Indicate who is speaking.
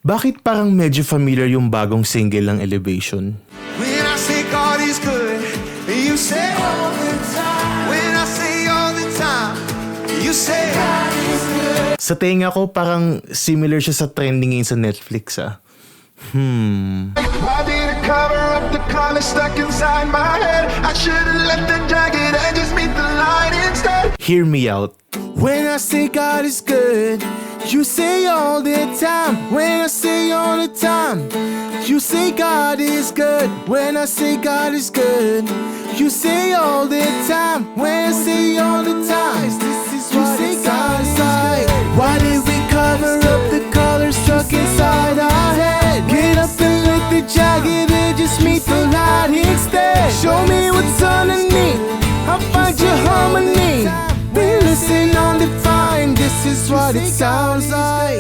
Speaker 1: Bakit parang medyo familiar yung bagong single ng Elevation?
Speaker 2: When I say God is good, you say all the time. When I say all the time, you say God is good.
Speaker 1: Sa tenga ko, parang similar siya sa trending ngayon sa Netflix ah.
Speaker 2: I need to cover up the color stuck inside my head. I should've let the jagged edges meet the light instead.
Speaker 1: Hear me out.
Speaker 2: When I say God is good, you say all the time. When I say all the time, you say God is good. When I say God is good, you say all the time. When I say all the time, you say God is good. Why did we cover up the color stuck inside our head? Get up and let the jagged edges meet the light instead. Show me what's underneath, I'll find your harmony. We listen undefined, this is what it sounds like.